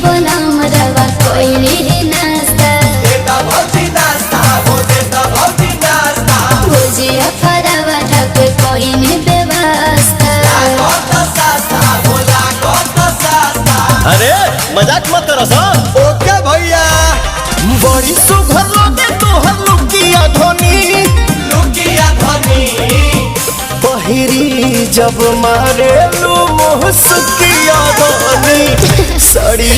बोलाम रवा कोइली रे नाश्ता देता भौजी नाश्ता हो देता भौजी नाश्ता भुजिया फरावा ढक कोइनी व्यवस्था कौन सस्ता बोला कौन सस्ता। अरे मजाक मत करो सर। ओके भैया बड़ी सुघर लगे तोहर लुकिया धोनी लुकिया धनी पहिरी जब मारे लू मुहसकिया धोनी सड़िया